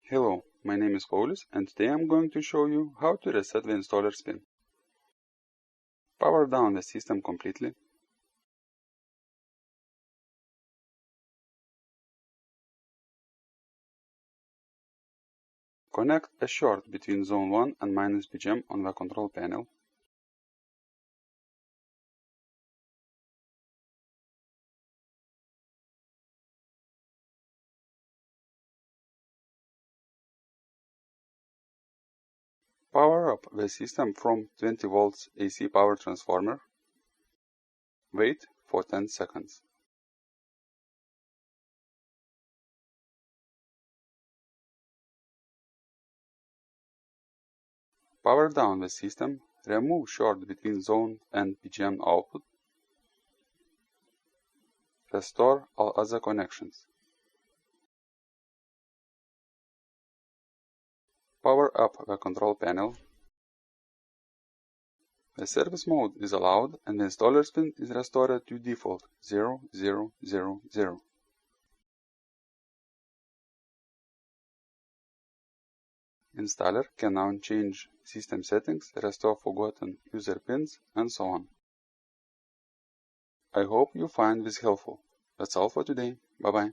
Hello, my name is Paulius and today I'm going to show you how to reset the installer spin. Power down the system completely. Connect a short between zone 1 and -BGM on the control panel. Power up the system from 20 volts AC power transformer. Wait for 10 seconds. Power down the system. Remove short between zone and BGM output. Restore all other connections. Power up the control panel. The service mode is allowed and the installer spin is restored to default 0000. Installer can now change system settings, restore forgotten user pins, and so on. I hope you find this helpful. That's all for today. Bye bye.